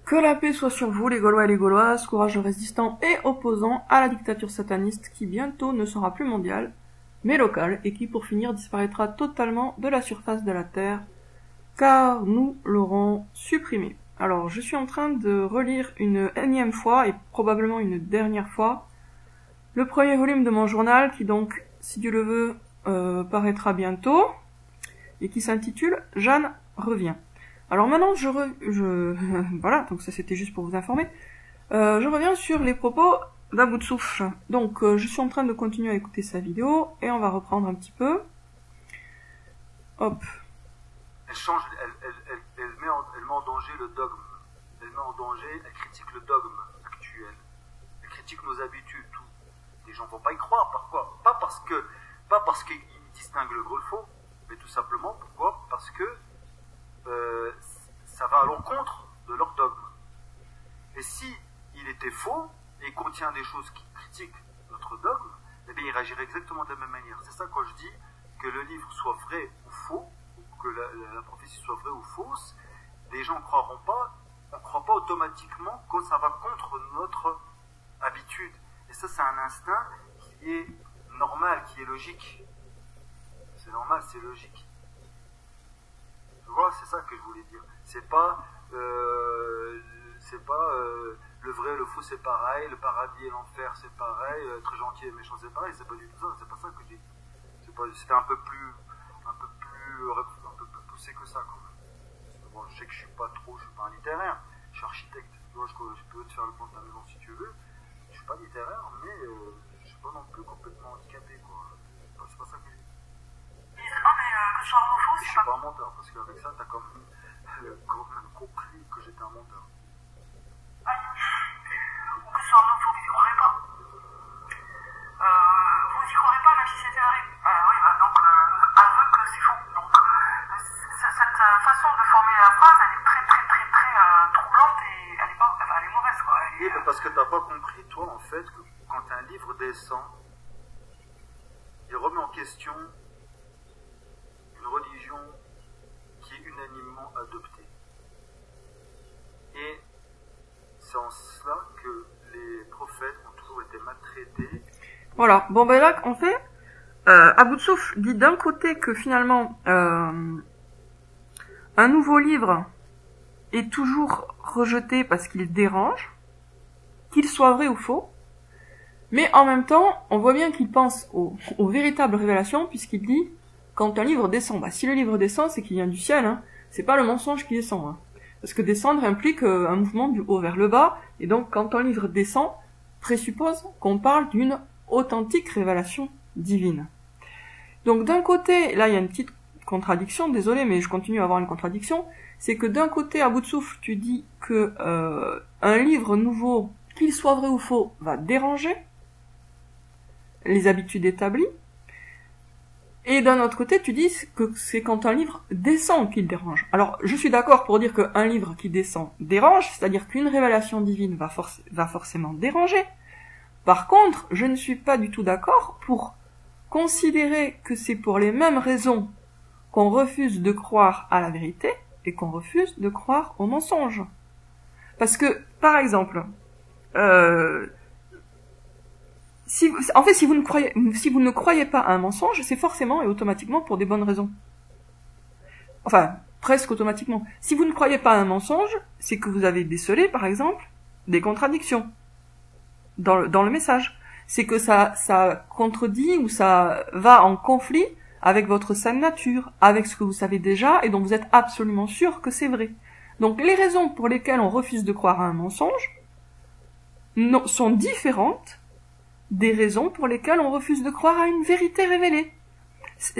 Que la paix soit sur vous, les Gaulois et les Gauloises, courageux résistants et opposants à la dictature sataniste qui bientôt ne sera plus mondiale, mais locale, et qui pour finir disparaîtra totalement de la surface de la Terre, car nous l'aurons supprimée. Alors, je suis en train de relire une énième fois, et probablement une dernière fois, le premier volume de mon journal, qui donc, si Dieu le veut, paraîtra bientôt, et qui s'intitule « Jeanne revient ». Alors maintenant, voilà, donc ça c'était juste pour vous informer. Je reviens sur les propos d'À bout de souffle. Donc je suis en train de continuer à écouter sa vidéo et on va reprendre un petit peu. Hop. Elle met en danger le dogme. Elle met en danger, elle critique le dogme actuel. Elle critique nos habitudes, tout. Les gens vont pas y croire, pourquoi? Pas parce qu'ils distinguent le gros et le faux, mais tout simplement, pourquoi? Parce que ça va à l'encontre de leur dogme. Et si il était faux et contient des choses qui critiquent notre dogme, eh bien il réagirait exactement de la même manière. C'est ça quand je dis que le livre soit vrai ou faux, ou que la prophétie soit vraie ou fausse, les gens ne croiront pas, on ne croit pas automatiquement quand ça va contre notre habitude. Et ça c'est un instinct qui est normal, qui est logique. C'est normal, c'est logique. Tu vois, c'est ça que je voulais dire. C'est pas le vrai et le faux c'est pareil, le paradis et l'enfer c'est pareil, être gentil et méchant c'est pareil, c'est pas du tout ça, c'est pas ça que j'ai dit. C'était un peu plus poussé que ça quand même. Bon, je sais que je suis pas un littéraire, je suis architecte, tu vois, je peux te faire le plan de ta maison si tu veux, je suis pas littéraire, mais je suis pas non plus complètement handicapé, quoi. C'est pas ça que j'ai dit. Que ce soit un faux, je suis pas un menteur, parce qu'avec ça, t'as quand même compris que j'étais un menteur. Ou que ce soit un faux, vous y croirez pas. Vous y croirez pas, même si c'était vrai. Oui, donc, aveu que c'est faux. Donc, cette façon de formuler la phrase, elle est très troublante et elle est mauvaise, quoi. Oui, parce que t'as pas compris, toi, en fait, que quand un livre descend, il remet en question une religion qui est unanimement adoptée. Et c'est en cela que les prophètes ont toujours été maltraités. Voilà, bon ben là, en fait, À bout de souffle dit d'un côté que finalement, un nouveau livre est toujours rejeté parce qu'il dérange, qu'il soit vrai ou faux, mais en même temps, on voit bien qu'il pense aux véritables révélations, puisqu'il dit, quand un livre descend, bah si le livre descend, c'est qu'il vient du ciel, hein, c'est pas le mensonge qui descend, hein. Parce que descendre implique un mouvement du haut vers le bas, et donc quand un livre descend, présuppose qu'on parle d'une authentique révélation divine. Donc d'un côté, là il y a une petite contradiction, désolé mais je continue à avoir une contradiction, c'est que d'un côté, à bout de souffle, tu dis que un livre nouveau, qu'il soit vrai ou faux, va déranger les habitudes établies, et d'un autre côté, tu dis que c'est quand un livre descend qu'il dérange. Alors, je suis d'accord pour dire qu'un livre qui descend dérange, c'est-à-dire qu'une révélation divine va forcément déranger. Par contre, je ne suis pas du tout d'accord pour considérer que c'est pour les mêmes raisons qu'on refuse de croire à la vérité et qu'on refuse de croire au mensonge. Parce que, par exemple, si vous ne croyez pas à un mensonge, c'est forcément et automatiquement pour des bonnes raisons. Enfin, presque automatiquement. Si vous ne croyez pas à un mensonge, c'est que vous avez décelé, par exemple, des contradictions dans le message. C'est que ça contredit ou ça va en conflit avec votre saine nature, avec ce que vous savez déjà et dont vous êtes absolument sûr que c'est vrai. Donc les raisons pour lesquelles on refuse de croire à un mensonge sont différentes des raisons pour lesquelles on refuse de croire à une vérité révélée.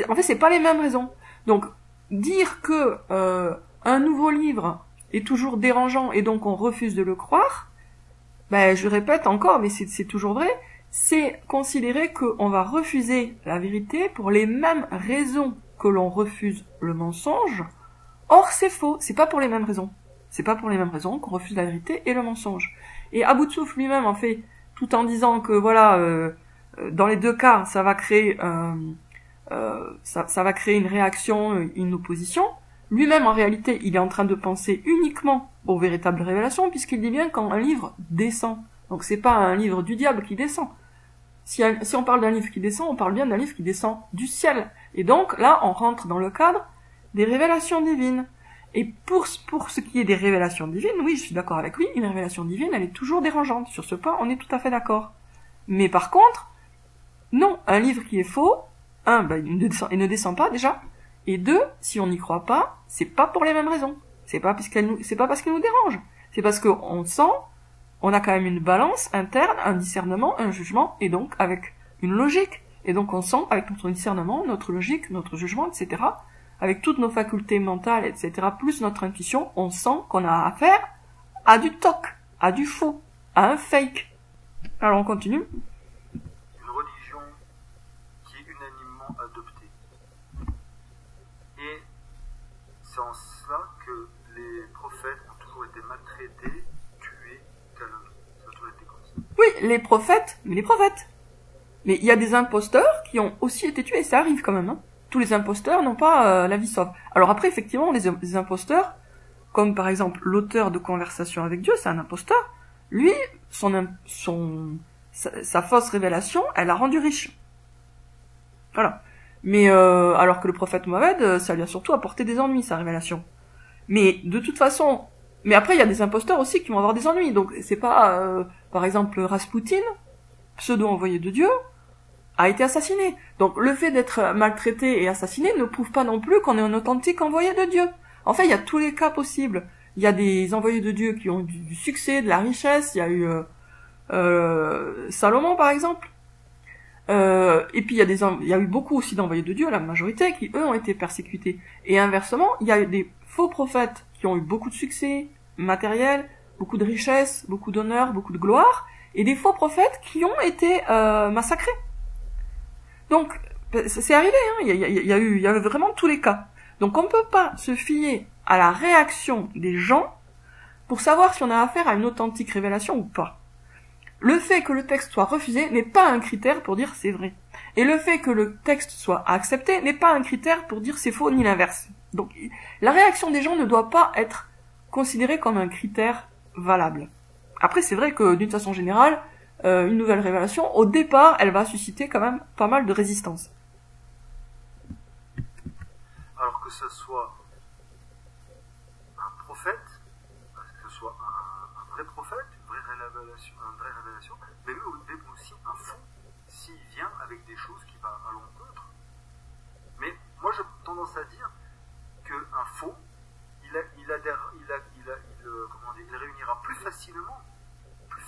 En fait, c'est pas les mêmes raisons. Donc, dire que un nouveau livre est toujours dérangeant et donc on refuse de le croire, ben je répète encore, mais c'est toujours vrai, c'est considérer qu'on va refuser la vérité pour les mêmes raisons que l'on refuse le mensonge. Or, c'est faux, c'est pas pour les mêmes raisons. C'est pas pour les mêmes raisons qu'on refuse la vérité et le mensonge. Et À bout de souffle lui-même, en fait, tout en disant que voilà, dans les deux cas, ça va créer une réaction, une opposition. Lui-même, en réalité, il est en train de penser uniquement aux véritables révélations, puisqu'il dit bien quand un livre descend. Donc c'est pas un livre du diable qui descend. Si on parle d'un livre qui descend, on parle bien d'un livre qui descend du ciel. Et donc là, on rentre dans le cadre des révélations divines. Et pour ce qui est des révélations divines, oui, je suis d'accord avec lui, une révélation divine, elle est toujours dérangeante. Sur ce point, on est tout à fait d'accord. Mais par contre, non, un livre qui est faux, il ne descend pas déjà, et deux, si on n'y croit pas, c'est pas pour les mêmes raisons. C'est pas parce qu'il nous dérange. C'est parce qu'on sent, on a quand même une balance interne, un discernement, un jugement, et donc avec une logique. Et donc on sent, avec notre discernement, notre logique, notre jugement, etc., avec toutes nos facultés mentales, etc., plus notre intuition, on sent qu'on a affaire à du toc, à du faux, à un fake. Alors on continue. Une religion qui est unanimement adoptée. Et c'est en cela que les prophètes ont toujours été maltraités, tués, calomniés. Ça a toujours été comme ça. Oui, les prophètes. Mais il y a des imposteurs qui ont aussi été tués, ça arrive quand même, hein. Tous les imposteurs n'ont pas la vie sauve. Alors après, effectivement, les imposteurs, comme par exemple l'auteur de Conversation avec Dieu, c'est un imposteur. Lui, sa fausse révélation, elle l'a rendu riche. Voilà. Mais alors que le prophète Mohammed, ça lui a surtout apporté des ennuis, sa révélation. Mais de toute façon, mais après il y a des imposteurs aussi qui vont avoir des ennuis. Donc c'est pas, par exemple, Rasputin, pseudo-envoyé de Dieu, a été assassiné. Donc le fait d'être maltraité et assassiné ne prouve pas non plus qu'on est un authentique envoyé de Dieu. En fait, il y a tous les cas possibles. Il y a des envoyés de Dieu qui ont du succès, de la richesse. Il y a eu Salomon par exemple. Et puis il y a eu beaucoup aussi d'envoyés de Dieu, la majorité, qui eux ont été persécutés. Et inversement, il y a eu des faux prophètes qui ont eu beaucoup de succès matériel, beaucoup de richesse, beaucoup d'honneur, beaucoup de gloire, et des faux prophètes qui ont été massacrés. Donc c'est arrivé, hein. Il y a eu vraiment tous les cas. Donc on ne peut pas se fier à la réaction des gens pour savoir si on a affaire à une authentique révélation ou pas. Le fait que le texte soit refusé n'est pas un critère pour dire c'est vrai. Et le fait que le texte soit accepté n'est pas un critère pour dire c'est faux ni l'inverse. Donc la réaction des gens ne doit pas être considérée comme un critère valable. Après c'est vrai que d'une façon générale, une nouvelle révélation, au départ, elle va susciter quand même pas mal de résistance. Alors que ce soit un prophète, que ce soit un vrai prophète, une vraie révélation, mais même aussi un fou, s'il vient avec des choses qui vont à l'encontre. Mais moi j'ai tendance à dire qu'un faux, il réunira plus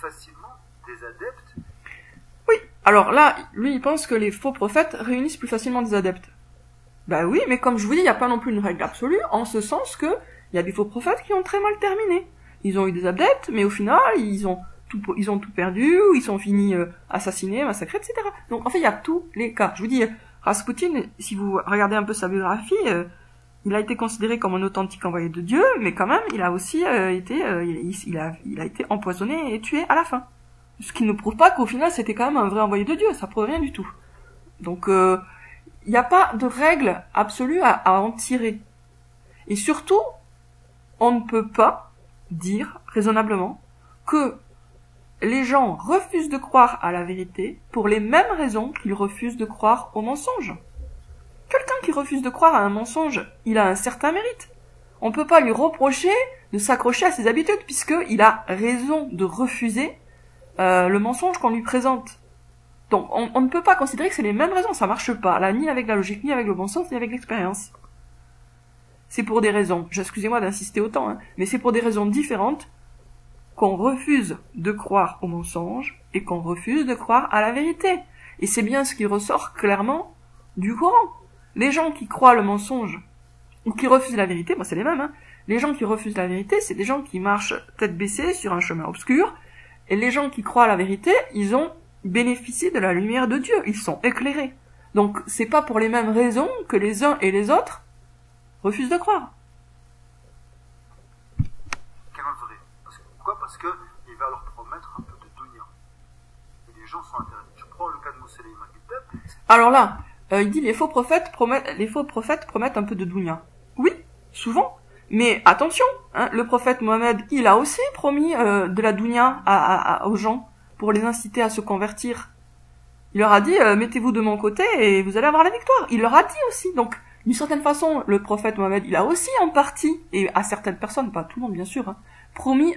facilement des adeptes. Oui, alors là, lui il pense que les faux prophètes réunissent plus facilement des adeptes. Bah oui, mais comme je vous dis, il n'y a pas non plus une règle absolue, en ce sens que il y a des faux prophètes qui ont très mal terminé. Ils ont eu des adeptes, mais au final, ils ont tout perdu, ou ils sont finis assassinés, massacrés, etc. Donc en fait, il y a tous les cas. Je vous dis, Rasputin, si vous regardez un peu sa biographie, il a été considéré comme un authentique envoyé de Dieu, mais quand même, il a aussi il a été empoisonné et tué à la fin. Ce qui ne prouve pas qu'au final, c'était quand même un vrai envoyé de Dieu. Ça prouve rien du tout. Donc, il n'y a pas de règle absolue à en tirer. Et surtout, on ne peut pas dire raisonnablement que les gens refusent de croire à la vérité pour les mêmes raisons qu'ils refusent de croire au mensonge. Quelqu'un qui refuse de croire à un mensonge, il a un certain mérite. On ne peut pas lui reprocher de s'accrocher à ses habitudes puisqu'il a raison de refuser le mensonge qu'on lui présente. Donc on ne peut pas considérer que c'est les mêmes raisons, ça marche pas, là, ni avec la logique, ni avec le bon sens, ni avec l'expérience. C'est pour des raisons, excusez-moi d'insister autant, hein, mais c'est pour des raisons différentes qu'on refuse de croire au mensonge et qu'on refuse de croire à la vérité. Et c'est bien ce qui ressort clairement du Coran. Les gens qui croient le mensonge ou qui refusent la vérité, moi c'est les mêmes, hein. Les gens qui refusent la vérité, c'est des gens qui marchent tête baissée sur un chemin obscur, et les gens qui croient à la vérité, ils ont bénéficié de la lumière de Dieu, ils sont éclairés. Donc c'est pas pour les mêmes raisons que les uns et les autres refusent de croire. Quel vrai? Pourquoi? Parce qu'il va leur promettre un peu de dunya. Et les gens sont interdits. Je prends le cas de Mousseline Magdeb. Alors là, il dit les faux prophètes promettent un peu de dunya. Oui, souvent, Mais attention, hein, le prophète Mohammed, il a aussi promis de la dunya aux gens pour les inciter à se convertir. Il leur a dit mettez-vous de mon côté et vous allez avoir la victoire. Il leur a dit aussi. Donc d'une certaine façon, le prophète Mohammed, il a aussi en partie, et à certaines personnes, pas tout le monde bien sûr, hein, promis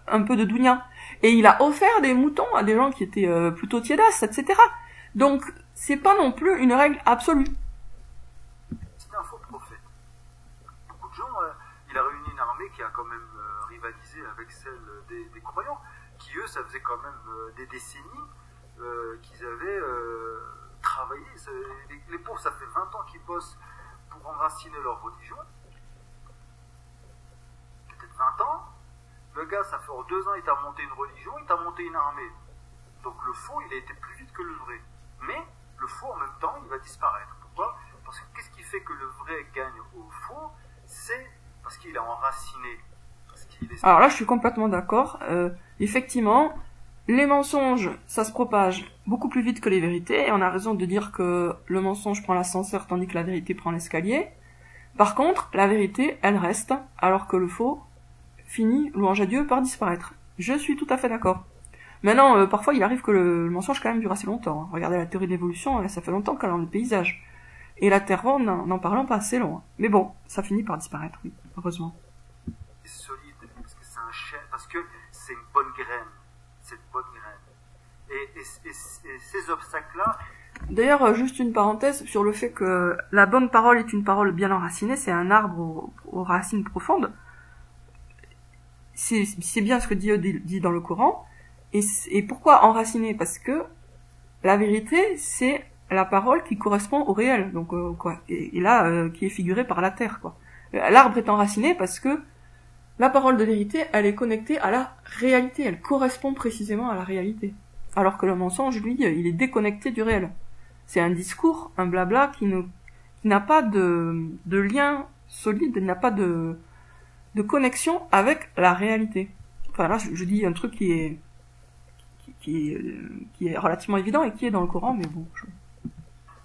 un peu de dunya. Et il a offert des moutons à des gens qui étaient plutôt tiédasses, etc. Donc c'est pas non plus une règle absolue. C'est un faux prophète. Beaucoup de gens, il a réuni une armée qui a quand même rivalisé avec celle des croyants, qui eux, ça faisait quand même des décennies qu'ils avaient travaillé. Les pauvres, ça fait 20 ans qu'ils bossent pour enraciner leur religion. Peut-être 20 ans. Le gars, ça fait en 2 ans, il t'a monté une religion, il t'a monté une armée. Donc le faux, il a été plus vite que le vrai. Mais le faux, en même temps, il va disparaître. Pourquoi? Parce que qu'est-ce qui fait que le vrai gagne au faux? C'est parce qu'il est enraciné. Alors là, je suis complètement d'accord. Effectivement, les mensonges, ça se propage beaucoup plus vite que les vérités. Et on a raison de dire que le mensonge prend l'ascenseur tandis que la vérité prend l'escalier. Par contre, la vérité, elle reste, alors que le faux finit, louange à Dieu, par disparaître. Je suis tout à fait d'accord. Maintenant, parfois, il arrive que le mensonge quand même dure assez longtemps. Hein. Regardez la théorie de l'évolution, ça fait longtemps qu'elle est dans le paysage. Et la Terre ronde, n'en parlons pas assez long. Mais bon, ça finit par disparaître, oui, heureusement. C'est solide, parce que c'est un chêne, parce que c'est une bonne graine. C'est une bonne graine. Et ces obstacles-là... D'ailleurs, juste une parenthèse sur le fait que la bonne parole est une parole bien enracinée, c'est un arbre aux racines profondes. C'est bien ce que Dieu dit dans le Coran. Et pourquoi enraciné? Parce que la vérité, c'est la parole qui correspond au réel. Donc et là, qui est figurée par la terre, quoi. L'arbre est enraciné parce que la parole de vérité, elle est connectée à la réalité. Elle correspond précisément à la réalité. Alors que le mensonge, lui, il est déconnecté du réel. C'est un discours, un blabla qui n'a pas de lien solide, il n'a pas de connexion avec la réalité. Enfin là, je dis un truc qui est relativement évident et qui est dans le Coran, mais bon.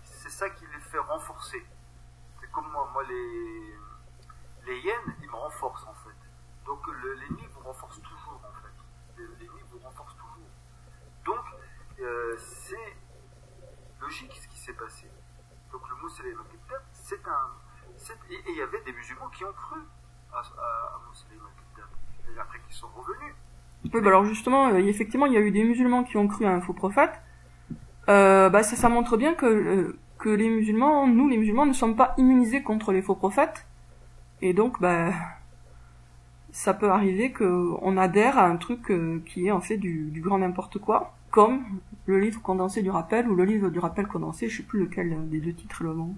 C'est ça qui les fait renforcer. C'est comme moi les hyènes, ils me renforcent en fait. Donc l'ennemi vous renforce toujours en fait. L'ennemi vous renforce toujours. Donc c'est logique ce qui s'est passé. Donc le Moussaïlima al-Kadhdhab, et il y avait des musulmans qui ont cru à Moussaïlima al-Kadhdhab, et après qu'ils sont revenus. Oui, bah alors justement, effectivement, il y a eu des musulmans qui ont cru à un faux prophète. Ça montre bien que les musulmans, nous les musulmans, ne sommes pas immunisés contre les faux prophètes. Et donc, ça peut arriver qu'on adhère à un truc qui est en fait du grand n'importe quoi, comme le livre condensé du rappel ou le livre du rappel condensé, je sais plus lequel des deux titres est le bon.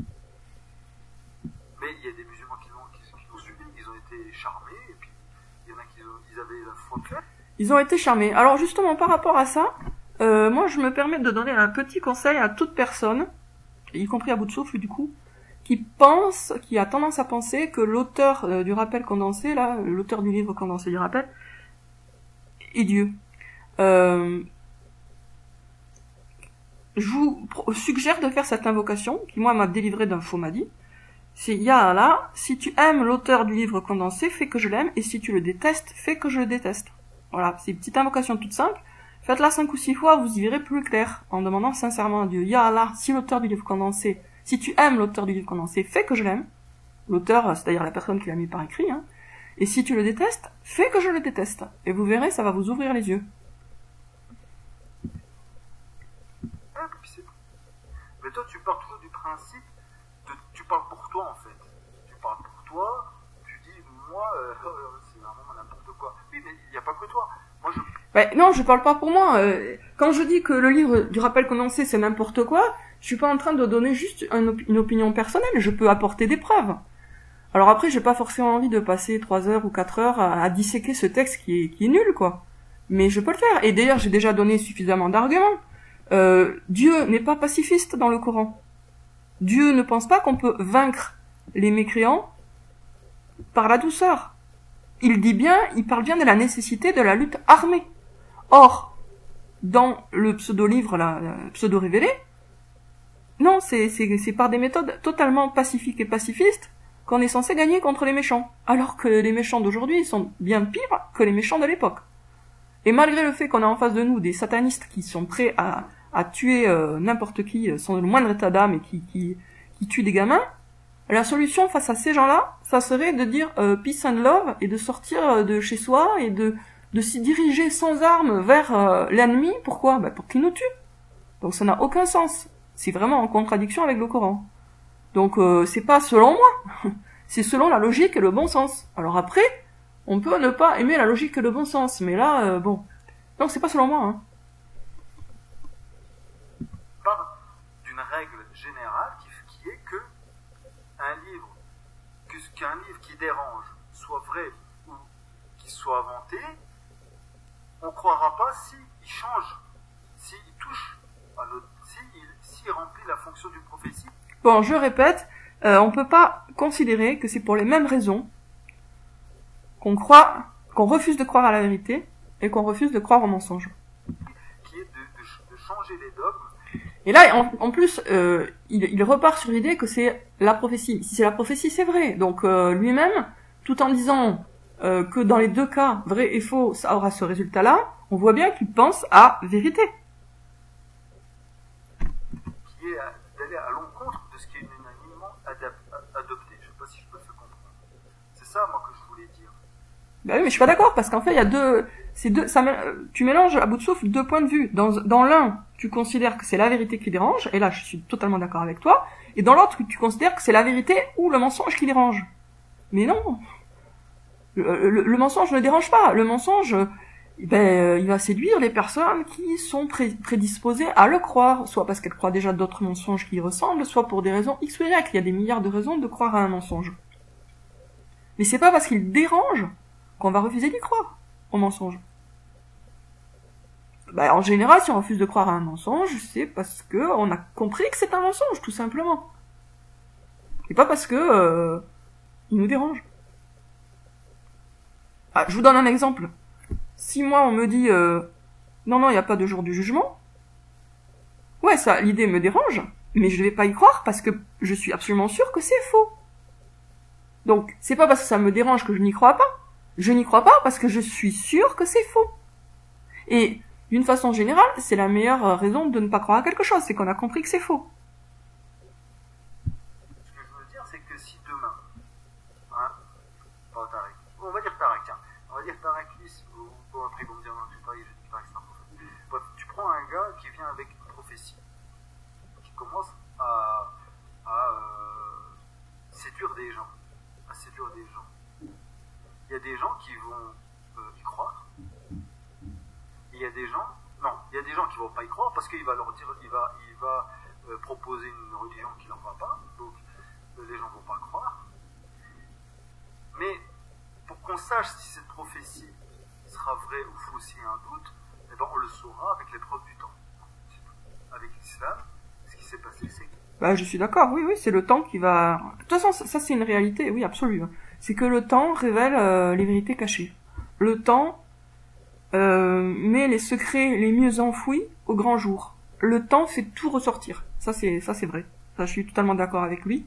Mais il y a des musulmans qui l'ont suivi, ils ont été charmés, et puis il y en a qui ils avaient la foi claire. Ils ont été charmés. Alors justement, par rapport à ça, moi je me permets de donner un petit conseil à toute personne, y compris à bout de souffle du coup, qui a tendance à penser que l'auteur du rappel condensé, là, l'auteur du livre condensé du rappel, est Dieu. Je vous suggère de faire cette invocation, qui moi m'a délivré d'un faux madi. C'est Ya Allah, si tu aimes l'auteur du livre condensé, fais que je l'aime, et si tu le détestes, fais que je le déteste. Voilà, c'est une petite invocation toute simple. Faites-la 5 ou 6 fois, vous y verrez plus clair, en demandant sincèrement à Dieu. Ya Allah, si l'auteur du livre condensé, si tu aimes l'auteur du livre condensé, fais que je l'aime. L'auteur, c'est-à-dire la personne qui l'a mis par écrit, hein. Et si tu le détestes, fais que je le déteste. Et vous verrez, ça va vous ouvrir les yeux. Mais toi, tu pars toujours du principe tu parles pour toi, en fait. Tu parles pour toi, tu dis, moi, c'est vraiment n'importe quoi. Oui, mais il n'y a pas que toi. Moi, non, je parle pas pour moi. Quand je dis que le livre du rappel condensé, c'est n'importe quoi, je suis pas en train de donner juste une opinion personnelle. Je peux apporter des preuves. Alors après, j'ai pas forcément envie de passer 3 heures ou 4 heures à disséquer ce texte qui est nul, quoi. Mais je peux le faire. Et d'ailleurs, j'ai déjà donné suffisamment d'arguments. Dieu n'est pas pacifiste dans le Coran. Dieu ne pense pas qu'on peut vaincre les mécréants par la douceur. Il parle bien de la nécessité de la lutte armée. Or, dans le pseudo-livre, là, pseudo-révélé, non, c'est par des méthodes totalement pacifiques et pacifistes qu'on est censé gagner contre les méchants. Alors que les méchants d'aujourd'hui sont bien pires que les méchants de l'époque. Et malgré le fait qu'on a en face de nous des satanistes qui sont prêts à tuer n'importe qui sans le moindre état d'âme et qui tuent des gamins, la solution face à ces gens-là, ça serait de dire peace and love et de sortir de chez soi et de s'y diriger sans armes vers l'ennemi. Pourquoi? Pour qu'il nous tue. Donc ça n'a aucun sens. C'est vraiment en contradiction avec le Coran. Donc c'est pas selon moi, c'est selon la logique et le bon sens. Alors après, on peut ne pas aimer la logique et le bon sens, mais là, bon. Donc c'est pas selon moi, hein. On parle d'une règle générale qui est que qu'un livre qui dérange soit vrai ou qu'il soit inventé, on ne croira pas s'il change, s'il touche à notre, s'il remplit la fonction d'une prophétie. Bon, je répète, on peut pas considérer que c'est pour les mêmes raisons qu'on refuse de croire à la vérité et qu'on refuse de croire au mensonge. Qui est de changer les dogmes. Et là, en plus, il repart sur l'idée que c'est la prophétie. Si c'est la prophétie, c'est vrai. Donc lui-même, tout en disant que dans les deux cas, vrai et faux, ça aura ce résultat-là, on voit bien qu'il pense à vérité. Qui est d'aller à l'encontre de ce qui est unanimement adopté. Je ne sais pas si je peux te comprendre. C'est ça, moi, que je voulais dire. Ben oui, mais je suis pas d'accord, parce qu'en fait, il y a tu mélanges à bout de souffle deux points de vue. Dans l'un, tu considères que c'est la vérité qui dérange, et là, je suis totalement d'accord avec toi, et dans l'autre, tu considères que c'est la vérité ou le mensonge qui dérange. Mais non. Le mensonge ne dérange pas. Le mensonge, il va séduire les personnes qui sont prédisposées à le croire, soit parce qu'elles croient déjà d'autres mensonges qui y ressemblent, soit pour des raisons X ou Y. Il y a des milliards de raisons de croire à un mensonge. Mais c'est pas parce qu'il dérange qu'on va refuser d'y croire, au mensonge. En général, si on refuse de croire à un mensonge, c'est parce que on a compris que c'est un mensonge, tout simplement. Et pas parce que il nous dérange. Je vous donne un exemple. Si moi on me dit non, il n'y a pas de jour du jugement, ouais, ça, l'idée me dérange, mais je vais pas y croire parce que je suis absolument sûr que c'est faux. Donc, c'est pas parce que ça me dérange que je n'y crois pas. Je n'y crois pas parce que je suis sûr que c'est faux. Et, d'une façon générale, c'est la meilleure raison de ne pas croire à quelque chose, c'est qu'on a compris que c'est faux. Ce que je veux dire, c'est que si demain, pas Tarek, on va dire Tarek, tiens, on va dire Tarek, bon, après ils vont me dire non, je dis pas que c'est un prophète. Bref, tu prends un gars qui vient avec une prophétie, qui commence à séduire des gens, Il y a des gens qui vont y croire. Et il y a des gens qui vont pas y croire parce qu'il va leur dire, il va proposer une religion qui leur va pas, donc les gens vont pas croire. Mais pour qu'on sache si cette prophétie sera vraie ou fausse, s'il y a un doute, eh ben on le saura avec l'épreuve du temps. Avec l'islam, ce qui s'est passé, c'est que... je suis d'accord, oui, c'est le temps qui va... De toute façon, ça c'est une réalité, oui, absolument. C'est que le temps révèle les vérités cachées. Le temps met les secrets les mieux enfouis au grand jour. Le temps fait tout ressortir. Ça c'est vrai. Ça, je suis totalement d'accord avec lui.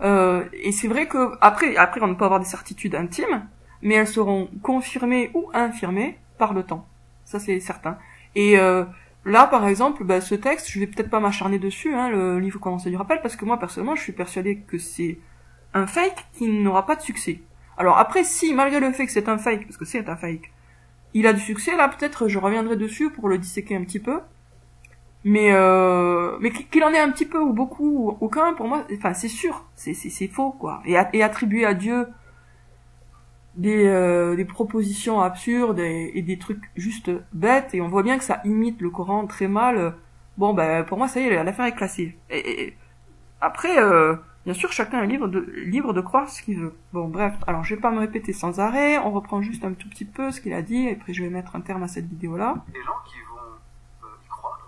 Et c'est vrai que après on ne peut avoir des certitudes intimes, mais elles seront confirmées ou infirmées par le temps. Ça c'est certain. Et là, par exemple, ce texte, je vais peut-être pas m'acharner dessus, le livre Condensé du rappel, parce que moi personnellement, je suis persuadé que c'est un fake qui n'aura pas de succès. Alors après, si malgré le fait que c'est un fake, parce que c'est un fake, il a du succès, là peut-être je reviendrai dessus pour le disséquer un petit peu. Mais qu'il en ait un petit peu ou beaucoup ou aucun, pour moi, enfin c'est sûr, c'est faux quoi. Et attribuer à Dieu des propositions absurdes et des trucs juste bêtes, et on voit bien que ça imite le Coran très mal. Bon pour moi ça y est, l'affaire est classée. Et après bien sûr chacun est libre de croire ce qu'il veut. Bon bref, alors je vais pas me répéter sans arrêt, on reprend juste un tout petit peu ce qu'il a dit et après je vais mettre un terme à cette vidéo là. Des gens qui vont y croire.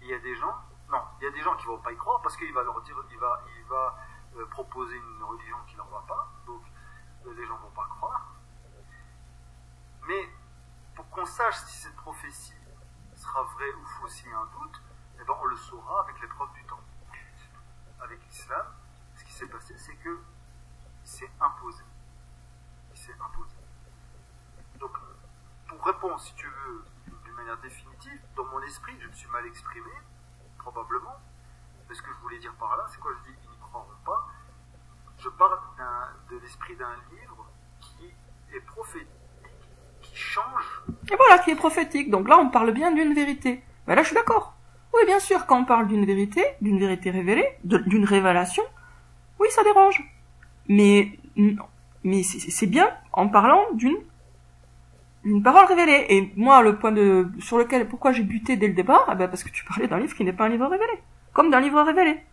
Il y a des gens qui vont pas y croire parce qu'il va leur dire, il va proposer une religion qui leur va pas, donc les gens vont pas croire. Mais pour qu'on sache si cette prophétie sera vraie ou fausse, s'il y a un doute, eh ben on le saura avec l'épreuve du temps. Avec l'islam, ce qui s'est passé, c'est que que il s'est imposé. Il s'est imposé. Donc, pour répondre, si tu veux, d'une manière définitive, dans mon esprit, je me suis mal exprimé, probablement. Mais ce que je voulais dire par là, c'est quoi je dis ils n'y croiront pas. Je parle de l'esprit d'un livre qui est prophétique, qui change. Et voilà, qui est prophétique. Donc là, on parle bien d'une vérité. Ben là, je suis d'accord. Oui, bien sûr, quand on parle d'une vérité révélée, d'une révélation, oui, ça dérange. Mais c'est bien en parlant d'une parole révélée. Et moi, le point pourquoi j'ai buté dès le départ, ben parce que tu parlais d'un livre qui n'est pas un livre révélé. Comme d'un livre révélé.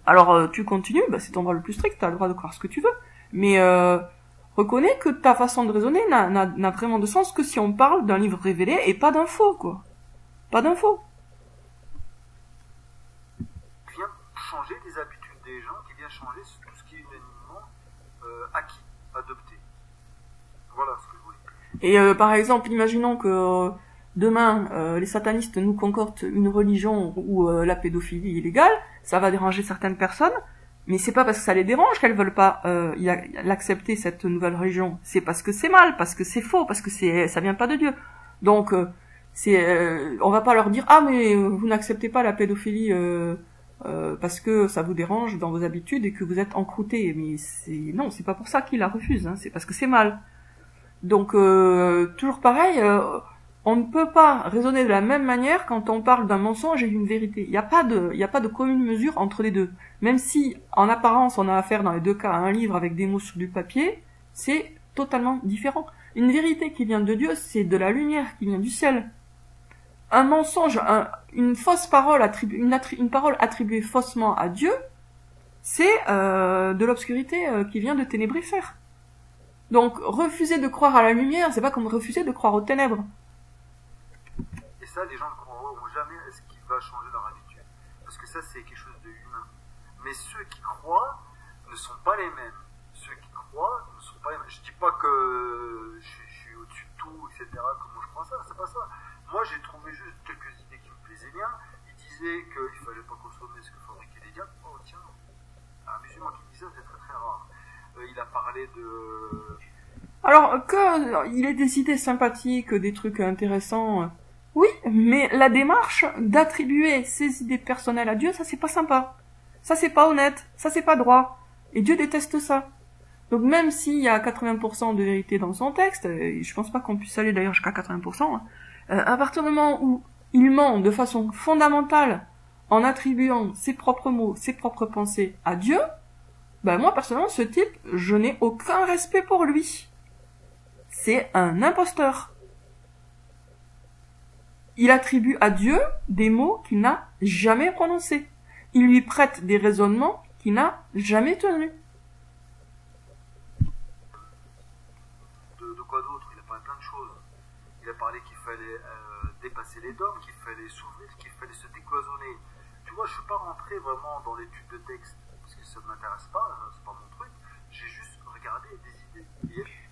Alors, tu continues, ben c'est ton droit le plus strict, t'as le droit de croire ce que tu veux. Mais, reconnais que ta façon de raisonner n'a vraiment de sens que si on parle d'un livre révélé et pas d'un faux, quoi. Pas d'un faux. Qui vient changer les habitudes des gens, qui vient changer tout ce qui est unanimement acquis, adopté. Voilà ce que je voulais dire. Et par exemple, imaginons que demain, les satanistes nous concoctent une religion où la pédophilie est illégale, ça va déranger certaines personnes, mais c'est pas parce que ça les dérange qu'elles veulent pas l'accepter, cette nouvelle religion. C'est parce que c'est mal, parce que c'est faux, parce que ça vient pas de Dieu. Donc, on va pas leur dire ah mais vous n'acceptez pas la pédophilie parce que ça vous dérange dans vos habitudes et que vous êtes encroutés. Mais c'est pas pour ça qu'ils la refusent, hein, c'est parce que c'est mal. Donc toujours pareil, on ne peut pas raisonner de la même manière quand on parle d'un mensonge et d'une vérité. Il y a pas de commune mesure entre les deux. Même si en apparence on a affaire dans les deux cas à un livre avec des mots sur du papier, c'est totalement différent. Une vérité qui vient de Dieu, c'est de la lumière qui vient du ciel. Un mensonge, une fausse parole, une parole attribuée faussement à Dieu, c'est de l'obscurité qui vient de ténébrifère. Donc refuser de croire à la lumière, c'est pas comme refuser de croire aux ténèbres. Et ça, les gens ne croiront jamais à ce qui va changer leur habitude. Parce que ça, c'est quelque chose de humain. Mais ceux qui croient ne sont pas les mêmes. Ceux qui croient ne sont pas les mêmes. Je dis pas que je suis au-dessus de tout, etc. Comment je crois ça, c'est pas ça. Moi, j'ai trouvé juste quelques idées qui me plaisaient bien. Il disait qu'il fallait pas consommer ce que fabriquaient les diables. Oh, tiens, un musulman qui dit ça, c'est très très rare. Il a parlé de... Alors, il ait des idées sympathiques, des trucs intéressants, oui, mais la démarche d'attribuer ses idées personnelles à Dieu, ça c'est pas sympa. Ça c'est pas honnête, ça c'est pas droit. Et Dieu déteste ça. Donc même s'il y a 80% de vérité dans son texte, et je pense pas qu'on puisse aller d'ailleurs jusqu'à 80%, à partir du moment où il ment de façon fondamentale en attribuant ses propres mots, ses propres pensées à Dieu, ben moi personnellement ce type, je n'ai aucun respect pour lui. C'est un imposteur. Il attribue à Dieu des mots qu'il n'a jamais prononcés. Il lui prête des raisonnements qu'il n'a jamais tenus. De quoi d'autre? Il a parlé plein de choses. Il a parlé qu'il fallait dépasser les dogmes, qu'il fallait s'ouvrir, qu'il fallait se décloisonner. Tu vois, je suis pas rentré vraiment dans l'étude de texte, parce que ça ne m'intéresse pas, c'est pas mon truc. J'ai juste regardé des idées.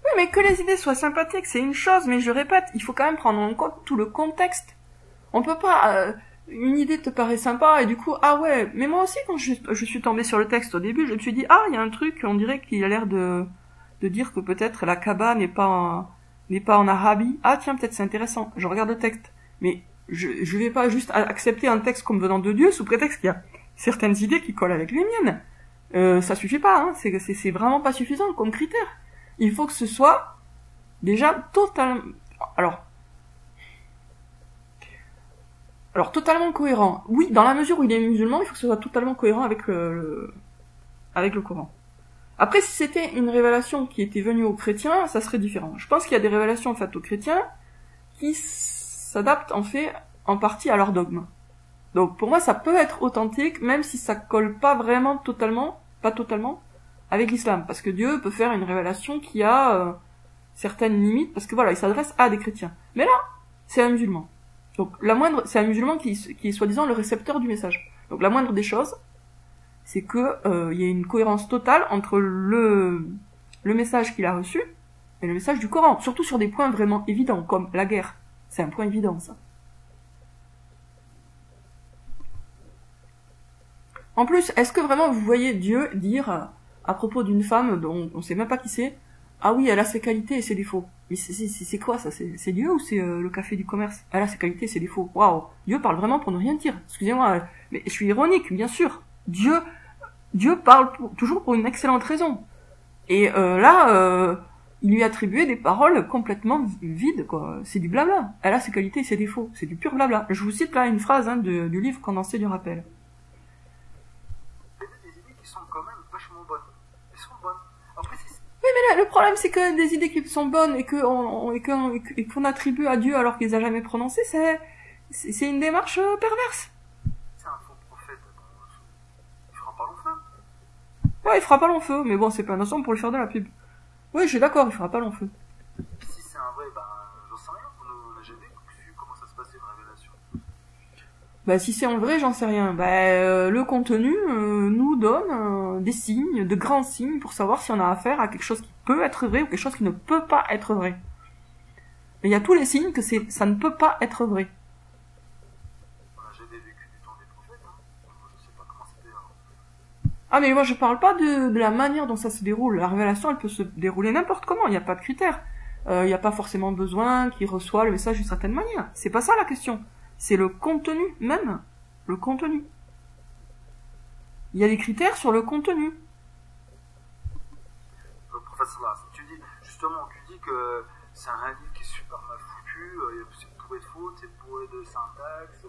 Oui, mais que les idées soient sympathiques, c'est une chose, mais je répète, il faut quand même prendre en compte tout le contexte. On peut pas... une idée te paraît sympa, et du coup, ah ouais, mais moi aussi, quand je suis tombée sur le texte au début, je me suis dit, ah, il y a un truc, on dirait qu'il a l'air de dire que peut-être la Kaaba n'est pas en Arabie. Ah tiens, peut-être c'est intéressant, je regarde le texte. Mais je vais pas juste accepter un texte comme venant de Dieu sous prétexte qu'il y a certaines idées qui collent avec les miennes. Ça suffit pas, hein, c'est vraiment pas suffisant comme critère. Il faut que ce soit déjà totalement... Alors totalement cohérent. Oui, dans la mesure où il est musulman, il faut que ce soit totalement cohérent avec le Coran. Après, si c'était une révélation qui était venue aux chrétiens, ça serait différent. Je pense qu'il y a des révélations faites aux chrétiens qui s'adaptent en fait en partie à leur dogme. Donc pour moi, ça peut être authentique, même si ça colle pas vraiment pas totalement, avec l'islam. Parce que Dieu peut faire une révélation qui a certaines limites, parce que voilà, il s'adresse à des chrétiens. Mais là, c'est un musulman. Donc c'est un musulman qui est soi-disant le récepteur du message. Donc la moindre des choses, c'est que il y a une cohérence totale entre le message qu'il a reçu et le message du Coran, surtout sur des points vraiment évidents, comme la guerre. C'est un point évident, ça. En plus, est-ce que vraiment vous voyez Dieu dire à propos d'une femme dont on sait même pas qui c'est. Ah oui, elle a ses qualités et ses défauts. Mais c'est quoi ça? C'est Dieu ou c'est le café du commerce? Elle a ses qualités et ses défauts. Waouh, Dieu parle vraiment pour ne rien dire. Excusez-moi, mais je suis ironique, bien sûr. Dieu parle toujours pour une excellente raison. Et là, il lui attribuait des paroles complètement vides, quoi. C'est du blabla. Elle a ses qualités et ses défauts. C'est du pur blabla. Je vous cite là une phrase du livre Condensé du rappel. Il y a des idées qui sont quand même vachement bonnes. Elles sont bonnes. Après, oui, mais là, le problème, c'est que des idées qui sont bonnes et qu'on attribue à Dieu alors qu'il les a jamais prononcées, c'est une démarche perverse. C'est un faux prophète. Il fera pas long feu. Ouais, il fera pas long feu, mais bon, c'est pas un ensemble pour lui faire de la pub. Oui, je suis d'accord, il fera pas long feu. Si c'est un vrai, j'en sais rien. On n'a jamais vu comment ça se passait une révélation. Bah, si c'est en vrai, j'en sais rien. Bah, le contenu nous donne des signes, de grands signes, pour savoir si on a affaire à quelque chose qui peut être vrai ou quelque chose qui ne peut pas être vrai. Mais il y a tous les signes que ça ne peut pas être vrai. On n'a jamais vécu du temps des prophètes, hein. Je sais pas comment c'était. Ah, mais moi je parle pas de la manière dont ça se déroule. La révélation, elle peut se dérouler n'importe comment, il n'y a pas de critères. Il n'y a pas forcément besoin qu'il reçoit le message d'une certaine manière. C'est pas ça la question. C'est le contenu même. Le contenu. Il y a des critères sur le contenu. Le professeur là, tu dis que c'est un livre qui est super mal foutu, c'est bourré de fautes, c'est bourré de syntaxe,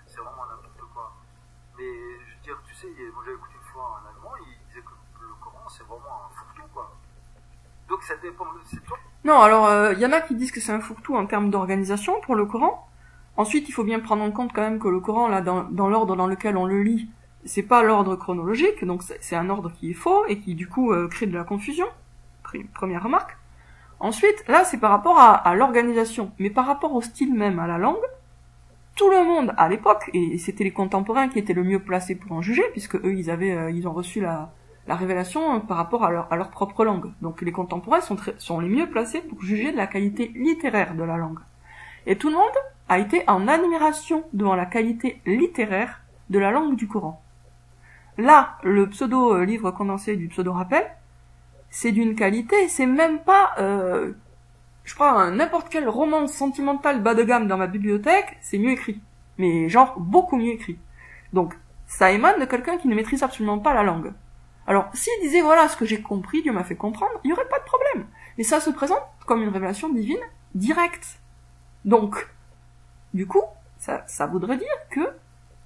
c'est vraiment n'importe quoi. Mais je veux dire, tu sais, moi j'avais écouté une fois un allemand, il disait que le Coran c'est vraiment un fourre-tout, quoi. Donc ça dépend, c'est toi. Non, alors y en a qui disent que c'est un fourre-tout en termes d'organisation pour le Coran. Ensuite, il faut bien prendre en compte quand même que le Coran, là, dans l'ordre dans lequel on le lit, c'est pas l'ordre chronologique, donc c'est un ordre qui est faux et qui du coup crée de la confusion. Première remarque. Ensuite, là, c'est par rapport à l'organisation, mais par rapport au style même, à la langue, tout le monde à l'époque, et c'était les contemporains qui étaient le mieux placés pour en juger, puisque eux, ils ont reçu la révélation par rapport à leur propre langue. Donc les contemporains sont les mieux placés pour juger de la qualité littéraire de la langue. Et tout le monde a été en admiration devant la qualité littéraire de la langue du Coran. Là, le pseudo-livre condensé du pseudo-rappel, c'est d'une qualité, c'est même pas, je crois, n'importe quel roman sentimental bas de gamme dans ma bibliothèque, c'est mieux écrit. Mais genre, beaucoup mieux écrit. Donc, ça émane de quelqu'un qui ne maîtrise absolument pas la langue. Alors, s'il disait, voilà ce que j'ai compris, Dieu m'a fait comprendre, il n'y aurait pas de problème. Mais ça se présente comme une révélation divine directe. Donc, du coup, ça voudrait dire que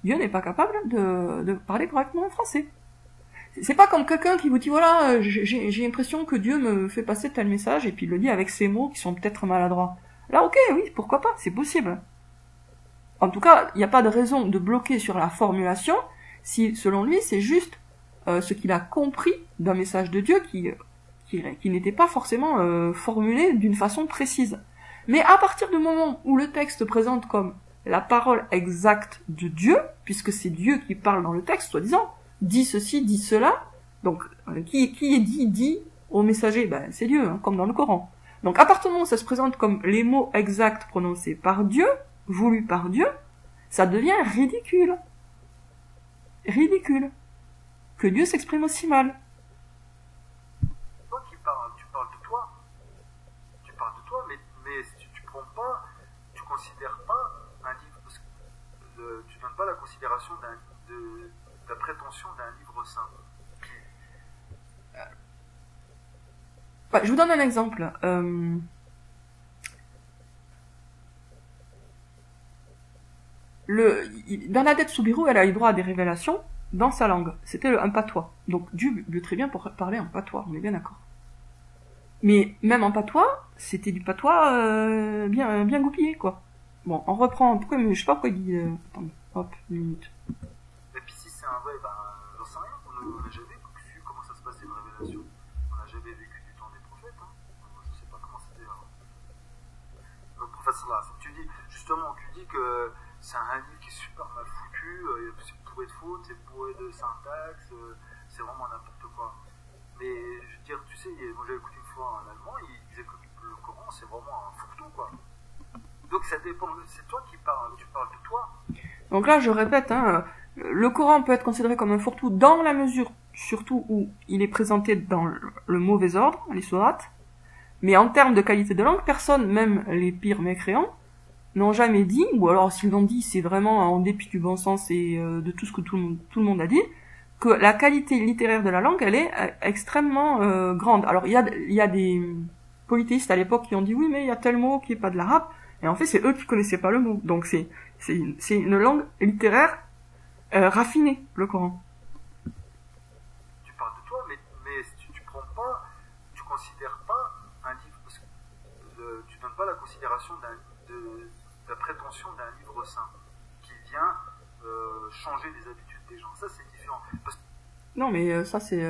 Dieu n'est pas capable de parler correctement en français. C'est pas comme quelqu'un qui vous dit, voilà, j'ai l'impression que Dieu me fait passer tel message, et puis il le dit avec ces mots qui sont peut-être maladroits. Là, ok, oui, pourquoi pas, c'est possible. En tout cas, il n'y a pas de raison de bloquer sur la formulation, si, selon lui, c'est juste ce qu'il a compris d'un message de Dieu qui n'était pas forcément formulé d'une façon précise. Mais à partir du moment où le texte présente comme la parole exacte de Dieu, puisque c'est Dieu qui parle dans le texte, soi-disant, dit ceci, dit cela, donc qui est dit au messager, ben c'est Dieu, hein, comme dans le Coran. Donc à partir du moment où ça se présente comme les mots exacts prononcés par Dieu, voulus par Dieu, ça devient ridicule. Ridicule. Que Dieu s'exprime aussi mal. Toi qui parles, tu parles de toi. Tu parles de toi, mais tu prends pas, tu considères pas un livre, parce que tu donnes pas la considération de la prétention d'un livre saint. Je vous donne un exemple. Bernadette Soubirous, elle a eu droit à des révélations dans sa langue. C'était un patois. Donc Dieu lui très bien pour parler en patois, on est bien d'accord. Mais même en patois, c'était du patois bien goupillé, quoi. Bon, on reprend. Pourquoi, je sais pas pourquoi il dit... attendez, hop, une minute. Et puis si c'est un vrai, j'en sais rien. On n'a jamais su comment ça se passait une révélation. On n'a jamais vécu du temps des prophètes. Hein. Je sais pas comment c'était. Le professeur là, tu dis que c'est un livre qui est super mal foutu, c'est bourré de fautes, c'est bourré de syntaxe, c'est vraiment n'importe quoi. Mais je veux dire, tu sais, moi j'avais écouté une fois un allemand, il disait que le Coran c'est vraiment un fourre-tout, quoi. Donc ça dépend, c'est toi qui parles, tu parles de toi. Donc là je répète, hein, le Coran peut être considéré comme un fourre-tout dans la mesure surtout où il est présenté dans le mauvais ordre, les sourates. Mais en termes de qualité de langue, personne, même les pires mécréants, n'ont jamais dit, ou alors s'ils l'ont dit, c'est vraiment en dépit du bon sens et de tout ce que tout le monde a dit, que la qualité littéraire de la langue, elle est extrêmement grande. Alors il y a des polythéistes à l'époque qui ont dit oui, mais il y a tel mot qui est pas de l'arabe, et en fait c'est eux qui connaissaient pas le mot. Donc c'est une langue littéraire raffinée, le Coran. Tu parles de toi, mais tu prends pas, tu considères pas un livre, parce que tu donnes pas la considération de la prétention d'un livre saint qui vient changer les habitudes des gens. Ça c'est différent. Non, mais ça c'est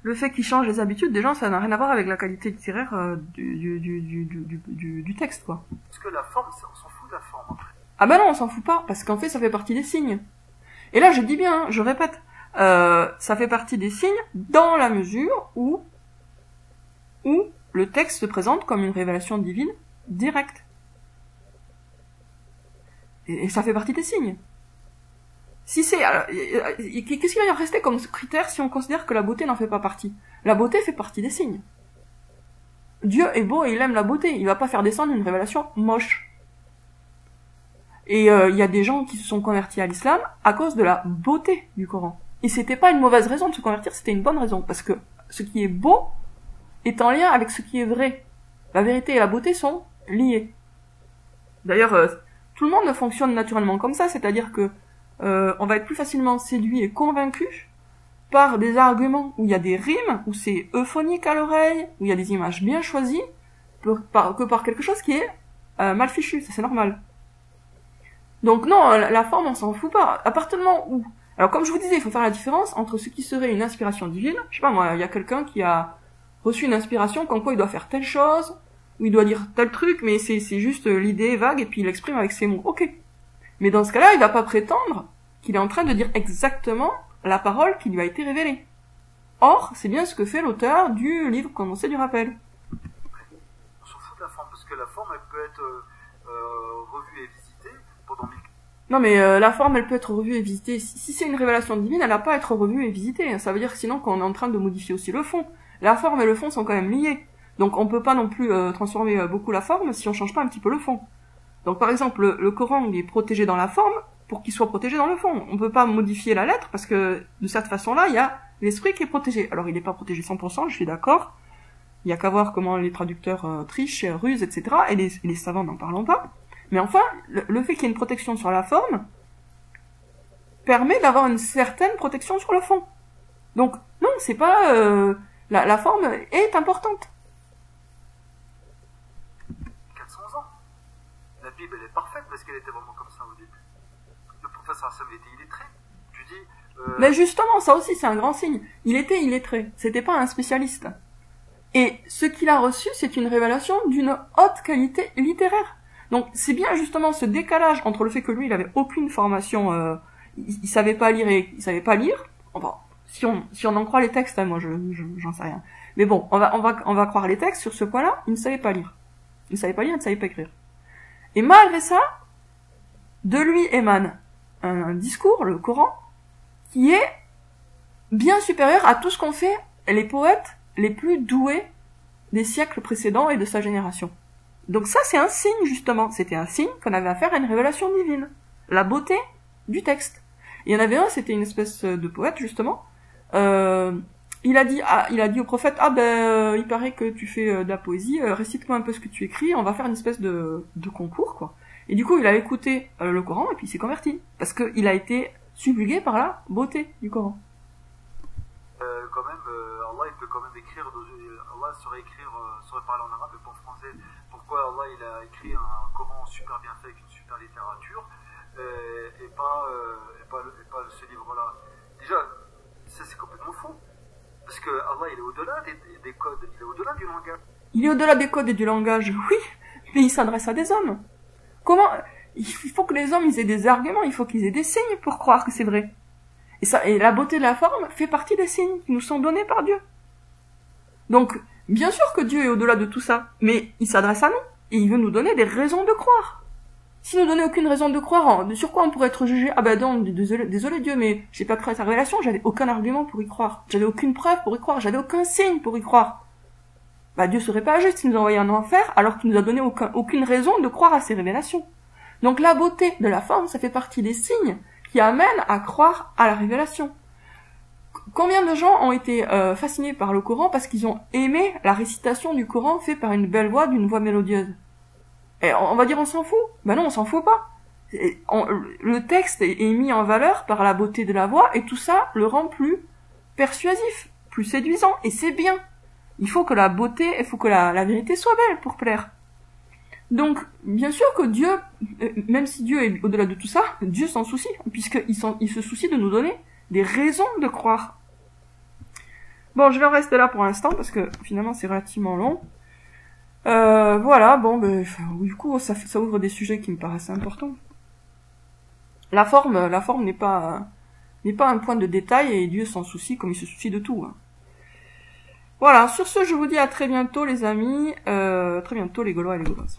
le fait qu'il change les habitudes des gens, ça n'a rien à voir avec la qualité littéraire du texte, quoi. Parce que la forme, on s'en fout de la forme après. Ah ben non, on s'en fout pas, parce qu'en fait ça fait partie des signes. Et là je dis bien, je répète, ça fait partie des signes dans la mesure où le texte se présente comme une révélation divine directe. Et ça fait partie des signes. Si c'est, qu'est-ce qu'il va y rester comme critère si on considère que la beauté n'en fait pas partie? La beauté fait partie des signes. Dieu est beau et il aime la beauté. Il va pas faire descendre une révélation moche. Et il y a des gens qui se sont convertis à l'islam à cause de la beauté du Coran. Et c'était pas une mauvaise raison de se convertir, c'était une bonne raison. Parce que ce qui est beau est en lien avec ce qui est vrai. La vérité et la beauté sont liées. D'ailleurs, tout le monde fonctionne naturellement comme ça, c'est-à-dire que on va être plus facilement séduit et convaincu par des arguments où il y a des rimes, où c'est euphonique à l'oreille, où il y a des images bien choisies, que par quelque chose qui est mal fichu, ça c'est normal. Donc non, la forme on s'en fout pas. À partir du moment où... Alors comme je vous disais, il faut faire la différence entre ce qui serait une inspiration divine, je sais pas moi, il y a quelqu'un qui a reçu une inspiration comme quoi il doit faire telle chose, ou il doit dire tel truc, mais c'est juste l'idée vague et puis il l'exprime avec ses mots. Ok. Mais dans ce cas-là, il va pas prétendre qu'il est en train de dire exactement la parole qui lui a été révélée. Or, c'est bien ce que fait l'auteur du livre Condensé du rappel. On s'en fout de la forme, parce que la forme, elle peut être revue et visitée pendant 1000... Non mais la forme, elle peut être revue et visitée. Si c'est une révélation divine, elle n'a pas à être revue et visitée. Ça veut dire sinon qu'on est en train de modifier aussi le fond. La forme et le fond sont quand même liés. Donc on peut pas non plus transformer beaucoup la forme si on change pas un petit peu le fond. Donc par exemple, le Coran, il est protégé dans la forme pour qu'il soit protégé dans le fond. On peut pas modifier la lettre parce que de cette façon-là, il y a l'esprit qui est protégé. Alors il n'est pas protégé 100%, je suis d'accord. Il y a qu'à voir comment les traducteurs trichent, rusent, etc. Et les savants n'en parlons pas. Mais enfin, le fait qu'il y ait une protection sur la forme permet d'avoir une certaine protection sur le fond. Donc non, c'est pas... la forme est importante. 400 ans. La Bible, elle est parfaite parce qu'elle était vraiment comme ça au début. Le professeur Hassan était illettré. Tu dis... Mais justement, ça aussi, c'est un grand signe. Il était illettré. C'était pas un spécialiste. Et ce qu'il a reçu, c'est une révélation d'une haute qualité littéraire. Donc, c'est bien justement ce décalage entre le fait que lui, il avait aucune formation, il savait pas lire et il savait pas lire. Enfin, si on en croit les textes, hein, moi, j'en sais rien. Mais bon, on va croire les textes sur ce point-là, il ne savait pas lire. Il ne savait pas lire, il ne savait pas écrire. Et malgré ça, de lui émane un discours, le Coran, qui est bien supérieur à tout ce qu'ont fait les poètes les plus doués des siècles précédents et de sa génération. Donc ça, c'est un signe, justement. C'était un signe qu'on avait affaire à une révélation divine. La beauté du texte. Il y en avait un, c'était une espèce de poète, justement. Il a dit au prophète, il paraît que tu fais de la poésie, récite-moi un peu ce que tu écris, on va faire une espèce de concours, quoi. Et du coup, il a écouté le Coran, et puis il s'est converti. Parce qu'il a été subjugué par la beauté du Coran. Quand même, Allah, il peut quand même écrire, Allah saurait parler en arabe et pas en français. Pourquoi Allah, il a écrit un Coran super bien fait, avec une super littérature, et pas ce livre-là. Déjà, ça c'est complètement faux. Parce que Allah, il est au-delà des codes, il est au-delà du langage. Il est au-delà des codes et du langage, oui, mais il s'adresse à des hommes. Comment? Il faut que les hommes ils aient des arguments, il faut qu'ils aient des signes pour croire que c'est vrai. Et la beauté de la forme fait partie des signes qui nous sont donnés par Dieu. Donc, bien sûr que Dieu est au-delà de tout ça, mais il s'adresse à nous, et il veut nous donner des raisons de croire. S'il nous donnait aucune raison de croire, sur quoi on pourrait être jugé? Ah ben non, désolé Dieu, mais j'ai pas cru à sa révélation, j'avais aucun argument pour y croire. J'avais aucune preuve pour y croire, j'avais aucun signe pour y croire. Bah Dieu serait pas juste s'il nous envoyait en enfer, alors qu'il nous a donné aucune raison de croire à ses révélations. Donc la beauté de la forme, ça fait partie des signes qui amènent à croire à la révélation. Combien de gens ont été fascinés par le Coran parce qu'ils ont aimé la récitation du Coran faite par une belle voix, d'une voix mélodieuse? Et on va dire on s'en fout? Ben non, on s'en fout pas. Le texte est mis en valeur par la beauté de la voix et tout ça le rend plus persuasif, plus séduisant, et c'est bien. Il faut que la beauté, il faut que la vérité soit belle pour plaire. Donc, bien sûr que Dieu, même si Dieu est au-delà de tout ça, Dieu s'en soucie, puisqu'il se soucie de nous donner des raisons de croire. Bon, je vais en rester là pour l'instant, parce que finalement c'est relativement long. Voilà, bon, du coup, ça ouvre des sujets qui me paraissent importants. La forme n'est pas un point de détail, et Dieu s'en soucie comme il se soucie de tout. Hein. Voilà, sur ce, je vous dis à très bientôt les amis, très bientôt les Gaulois et les Gauloises.